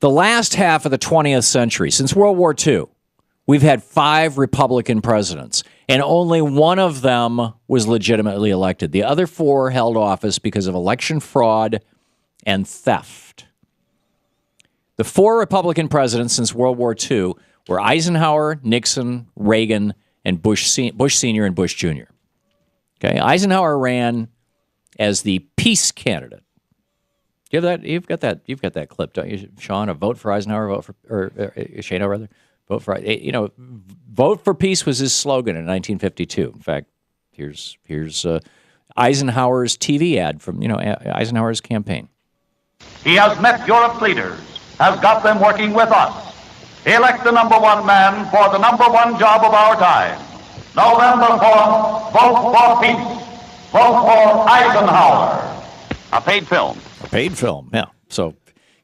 The last half of the 20th century, since World War II, we've had 5 Republican presidents, and only one of them was legitimately elected. The other 4 held office because of election fraud and theft. The 4 Republican presidents since World War II were Eisenhower, Nixon, Reagan, and Bush Sr. and Bush Jr. Okay, Eisenhower ran as the peace candidate. You have that? You've got that clip, don't you, Sean? A vote for Eisenhower, vote for Shano rather. Vote for peace was his slogan in 1952. In fact, here's Eisenhower's TV ad from Eisenhower's campaign. He has met Europe's leaders, has got them working with us. Elect the number one man for the number one job of our time. November 4th, vote for peace. Vote for Eisenhower. A paid film. A paid film, yeah. So,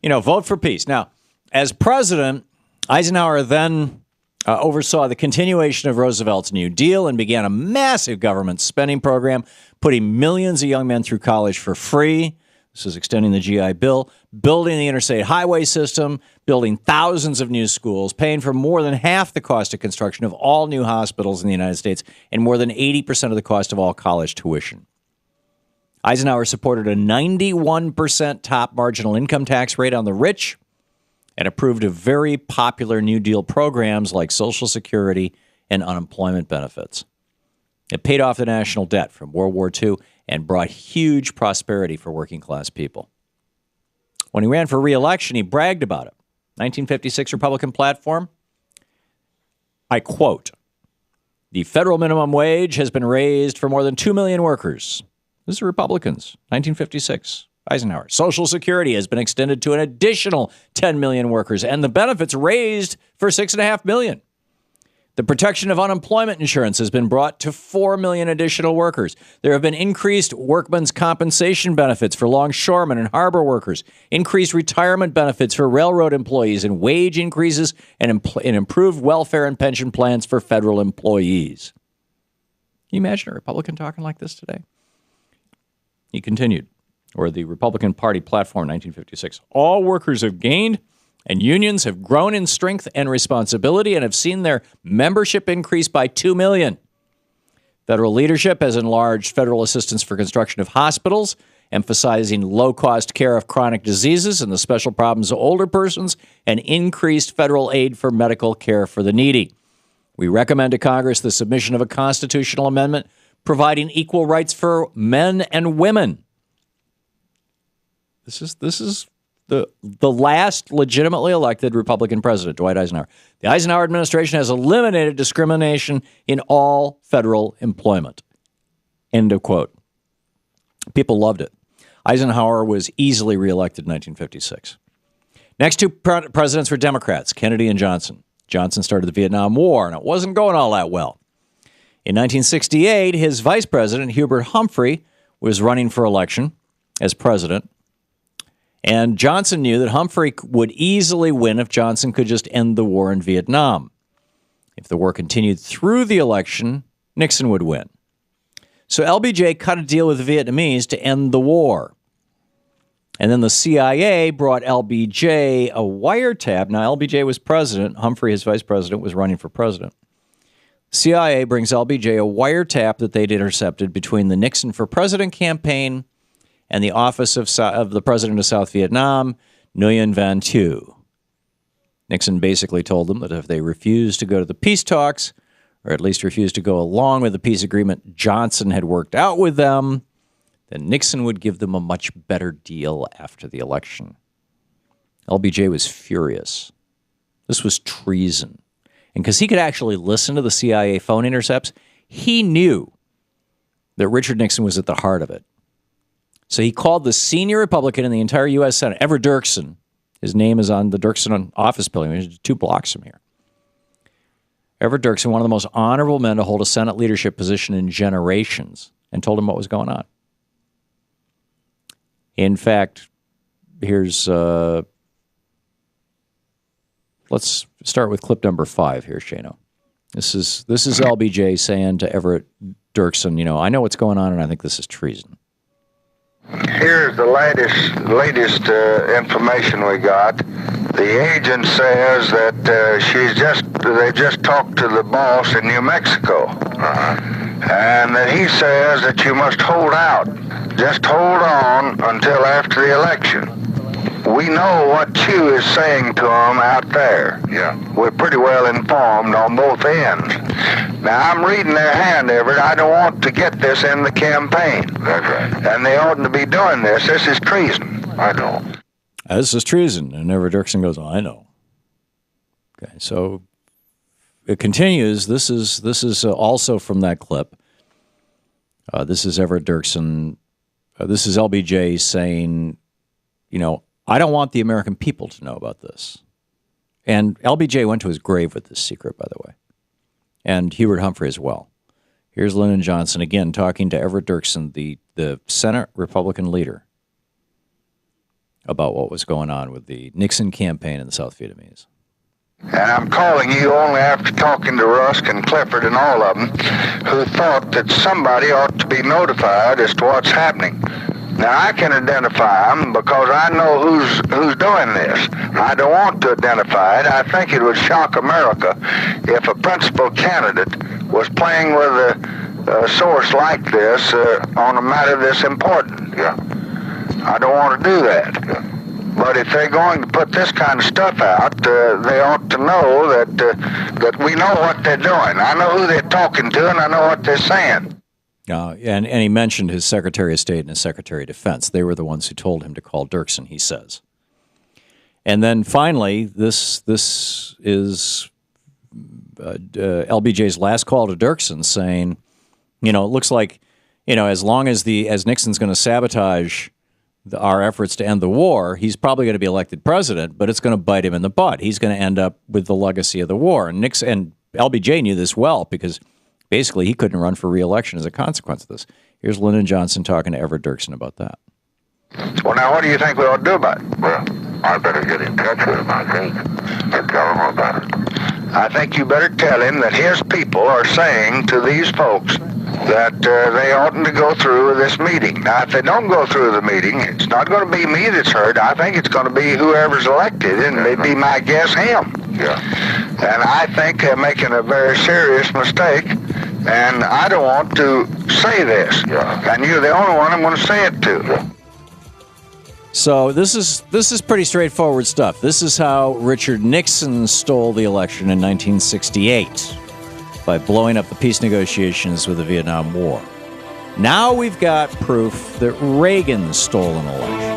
vote for peace. Now, as president, Eisenhower then oversaw the continuation of Roosevelt's New Deal and began a massive government spending program, putting millions of young men through college for free. This is extending the GI Bill, building the interstate highway system, building thousands of new schools, paying for more than half the cost of construction of all new hospitals in the United States, and more than 80% of the cost of all college tuition. Eisenhower supported a 91% top marginal income tax rate on the rich and approved of very popular New Deal programs like Social Security and unemployment benefits. It paid off the national debt from World War II and brought huge prosperity for working-class people. When he ran for re-election, he bragged about it. 1956 Republican platform, I quote, "The federal minimum wage has been raised for more than 2 million workers." This is Republicans, 1956. Eisenhower. Social Security has been extended to an additional 10 million workers, and the benefits raised for 6.5 million. The protection of unemployment insurance has been brought to 4 million additional workers. There have been increased workmen's compensation benefits for longshoremen and harbor workers, increased retirement benefits for railroad employees, and wage increases and improved welfare and pension plans for federal employees. Can you imagine a Republican talking like this today? He continued, or the Republican Party platform, 1956. All workers have gained, and unions have grown in strength and responsibility and have seen their membership increase by 2 million. Federal leadership has enlarged federal assistance for construction of hospitals, emphasizing low-cost care of chronic diseases and the special problems of older persons, and increased federal aid for medical care for the needy. We recommend to Congress the submission of a constitutional amendment providing equal rights for men and women. This is the last legitimately elected Republican president, Dwight Eisenhower. The Eisenhower administration has eliminated discrimination in all federal employment. End of quote. People loved it. Eisenhower was easily reelected in 1956. Next two presidents were Democrats, Kennedy and Johnson. Johnson started the Vietnam War, and it wasn't going all that well. In 1968, his vice president, Hubert Humphrey, was running for election as president. And Johnson knew that Humphrey would easily win if Johnson could just end the war in Vietnam. If the war continued through the election, Nixon would win. So LBJ cut a deal with the Vietnamese to end the war. And then the CIA brought LBJ a wiretap. Now, LBJ was president. Humphrey, his vice president, was running for president. CIA brings LBJ a wiretap that they'd intercepted between the Nixon for President campaign and the office of the president of South Vietnam, Nguyen Van Thieu. Nixon basically told them that if they refused to go to the peace talks, or at least refused to go along with the peace agreement Johnson had worked out with them, then Nixon would give them a much better deal after the election. LBJ was furious. This was treason. And because he could actually listen to the CIA phone intercepts, he knew that Richard Nixon was at the heart of it. So he called the senior Republican in the entire U.S. Senate, Everett Dirksen. His name is on the Dirksen office building, which is 2 blocks from here. Everett Dirksen, one of the most honorable men to hold a Senate leadership position in generations, and told him what was going on. In fact, here's... let's start with clip number 5 here, Shano. This is LBJ saying to Everett Dirksen, I know what's going on, and I think this is treason. Here's the latest information we got. The agent says that they just talked to the boss in New Mexico. And that he says that you must hold out. Just hold on until after the election. We know what Chew is saying to them out there. Yeah. We're pretty well informed on both ends. Now, I'm reading their hand, Everett. I don't want to get this in the campaign. That's right. And they oughtn't to be doing this. This is treason. I know. This is treason. And Everett Dirksen goes, I know. Okay, so it continues. This is also from that clip. This is Everett Dirksen. This is LBJ saying, I don't want the American people to know about this. And LBJ went to his grave with this secret, by the way. And Hubert Humphrey as well. Here's Lyndon Johnson again talking to Everett Dirksen, the Senate Republican leader, about what was going on with the Nixon campaign in the South Vietnamese. And I'm calling you only after talking to Rusk and Clifford and all of them, who thought that somebody ought to be notified as to what's happening. Now, I can identify them because I know who's doing this. I don't want to identify it. I think it would shock America if a principal candidate was playing with a source like this on a matter this important. Yeah. I don't want to do that. Yeah. But if they're going to put this kind of stuff out, they ought to know that we know what they're doing. I know who they're talking to, and I know what they're saying. And he mentioned his Secretary of State and his Secretary of Defense. They were the ones who told him to call Dirksen, he says. And then finally, this is LBJ's last call to Dirksen saying, it looks like, as long as Nixon's going to sabotage our efforts to end the war, he's probably going to be elected president, but it's going to bite him in the butt. He's going to end up with the legacy of the war. And LBJ knew this well because basically he couldn't run for re-election as a consequence of this. Here's Lyndon Johnson talking to Everett Dirksen about that. Well, now, what do you think we ought to do about it? Well, I better get in touch with him, I think, and tell him about it. I think you better tell him that his people are saying to these folks that they oughtn't to go through with this meeting. Now, if they don't go through the meeting, it's not going to be me that's hurt. I think it's going to be whoever's elected, and it'd be my guess him. Yeah. And I think they're making a very serious mistake, and I don't want to say this. Yeah. And you're the only one I'm going to say it to. Yeah. So this is pretty straightforward stuff. This is how Richard Nixon stole the election in 1968 by blowing up the peace negotiations with the Vietnam War. Now we've got proof that Reagan stole an election.